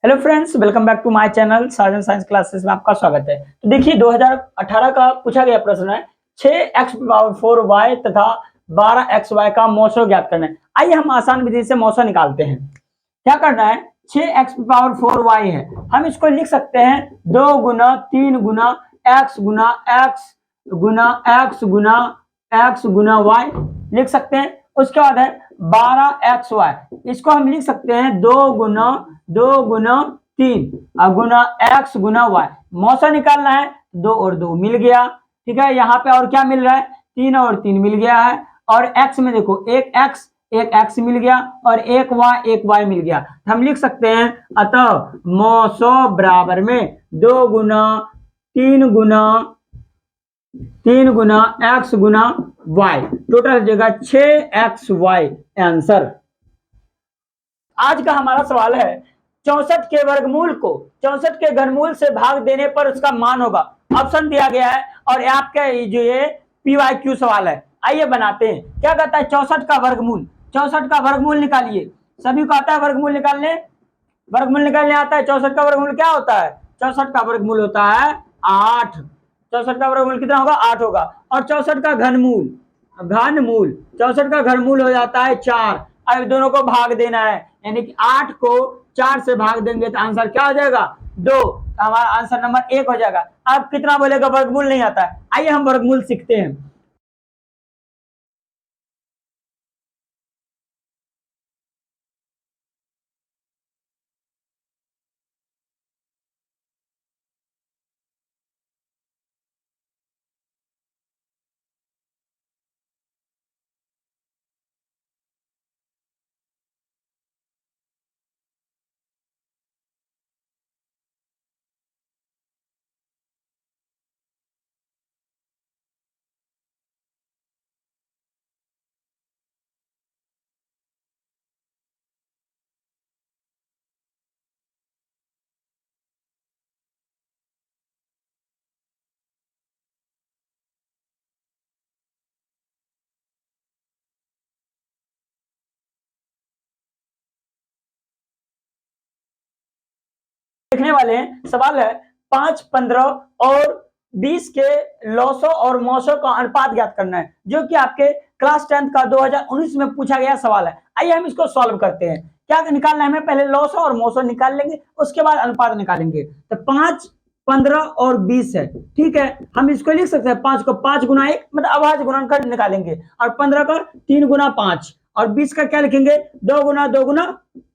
Hello friends, welcome back to my channel Sajan science classes में आपका स्वागत है। तो देखिए 2018 का पूछा गया प्रश्न है 6x⁴y तथा 12xy का मौसो ज्ञात करना है। आइए हम आसान विधि से मौसो निकालते हैं। क्या करना है, 6x⁴y है, हम इसको लिख सकते हैं 2 गुना 3 गुना x गुना x गुना x गुना x गुना y लिख सकते हैं। उसके बाद है 12xy, इसको हम लिख सकते हैं 2 गुना 3 गुना x गुना y। मौसा निकालना है, 2 और 2 मिल गया, ठीक है। यहाँ पे और क्या मिल रहा है, 3 और 3 मिल गया है, और x में देखो एक x मिल गया और एक y मिल गया। हम लिख सकते हैं अतः मौसो बराबर में 2 गुना 3 गुना x गुना y, टोटल हो जाएगा 6xy आंसर। आज का हमारा सवाल है 64 के वर्गमूल को 64 के घनमूल से भाग देने पर उसका मान होगा। ऑप्शन दिया गया है और आपका जो ये PYQ सवाल है। आइए बनाते हैं। क्या कहता है 64 का वर्गमूल, 64 का वर्गमूल निकालिए। सभी को आता है वर्गमूल निकालने आता है। 64 का वर्गमूल क्या होता है, 64 का वर्गमूल होता है 8। 64 का वर्गमूल कितना होगा, 8 होगा। और 64 का घनमूल 64 का घनमूल हो जाता है 4। अब दोनों को भाग देना है, यानी कि 8 को 4 से भाग देंगे तो आंसर क्या हो जाएगा, 2। तो हमारा आंसर नंबर 1 हो जाएगा। अब कितना बोलेगा, वर्गमूल नहीं आता है। आइए हम वर्गमूल सीखते हैं। देखने वाले हैं, सवाल है 5, 15 और 20 के लॉसो और मौसो का अनुपात ज्ञात करना है, जो कि आपके क्लास 10 का 2019 में पूछा गया सवाल है। आइए हम इसको सॉल्व करते हैं। क्या निकालना है, हमें पहले लॉसो और मौसो निकाल लेंगे, उसके बाद अनुपात निकालेंगे। तो 5, 15 और 20 है, ठीक है। हम इसको लिख सकते हैं 5 को 5 गुना 1 मतलब अभाज्य गुणनखंड निकालेंगे, और 15 का 3 गुना 5, और 20 का क्या लिखेंगे 2 गुना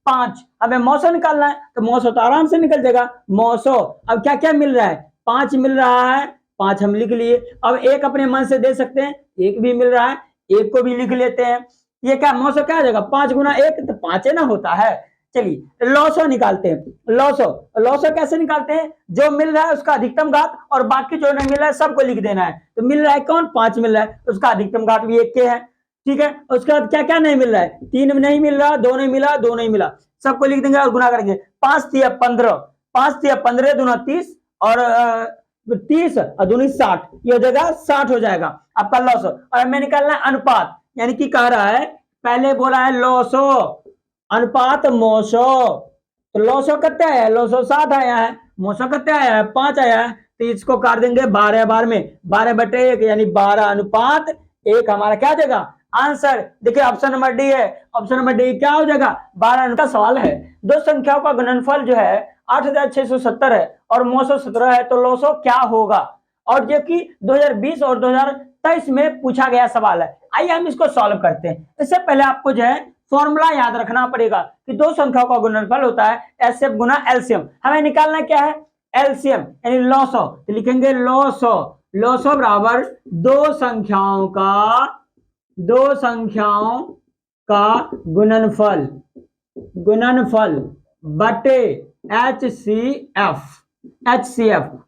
5। हमें मौसो निकालना है, तो मौसो तो आराम से निकल जाएगा। मौसो अब क्या क्या मिल रहा है, 5 मिल रहा है, 5 हम लिख लिए। अब 1 अपने मन से दे सकते हैं, 1 भी मिल रहा है, 1 को भी लिख लेते हैं। ये क्या मौसो क्या आ जाएगा, 5 गुना 1 तो 5 है ना होता है। चलिए लॉसो निकालते हैं। लॉसो कैसे निकालते हैं, जो मिल रहा है उसका अधिकतम घात और बाकी जो नहीं मिल रहा है सबको लिख देना है। तो मिल रहा है कौन, 5 मिल रहा है, उसका अधिकतम घात भी 1 के है, ठीक है। उसके बाद क्या क्या नहीं मिल रहा है, 3 नहीं मिल रहा, 2 नहीं मिला, 2 नहीं मिला, सबको लिख देंगे और गुना करेंगे। 5 तिया 15, 5 तिया 15 दूना 30, और 30 और दूनी 60, ये हो जाएगा 60 हो जाएगा आपका लॉसो। और हमें निकालना है अनुपात, यानी कि कह रहा है पहले बोला है लॉसो अनुपात मौसो। तो लॉसो कितने आया है, लॉसो 7 आया है, मौसो कितने आया है 5 आया है। तो इसको काट देंगे 12 बार में, 12/1 यानी 12 अनुपात 1 हमारा क्या जाएगा आंसर। देखिए ऑप्शन नंबर डी है, ऑप्शन नंबर डी क्या हो जाएगा 12 का सवाल है। दो संख्याओं का गुणनफल जो है 8670 है और मौसो 17 है, तो लॉसो क्या होगा। और जो कि 2020 और 2023 में पूछा गया सवाल है। आइए हम इसको सॉल्व करते हैं। इससे पहले आपको जो है फॉर्मूला याद रखना पड़ेगा कि दो संख्याओं का गुणनफल होता है एचसीएफ गुना एलसीएम। हमें निकालना क्या है, एलसीएम यानी लॉसो। तो लिखेंगे लॉसो बराबर दो संख्याओं का गुणनफल बटे एचसीएफ।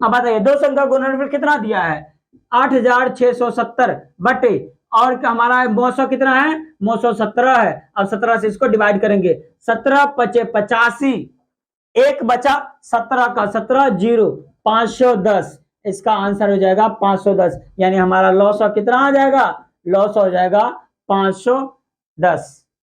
अब बताइए दो संख्या गुणनफल कितना दिया है 8670 बटे, और हमारा मौसो कितना है, मौसो 17 है। अब 17 से इसको डिवाइड करेंगे, 17 पचे 85, 1 बचा 17 का 17 0, 510। इसका आंसर हो जाएगा 510, यानी हमारा लॉस कितना आ जाएगा, लॉस हो जाएगा 510।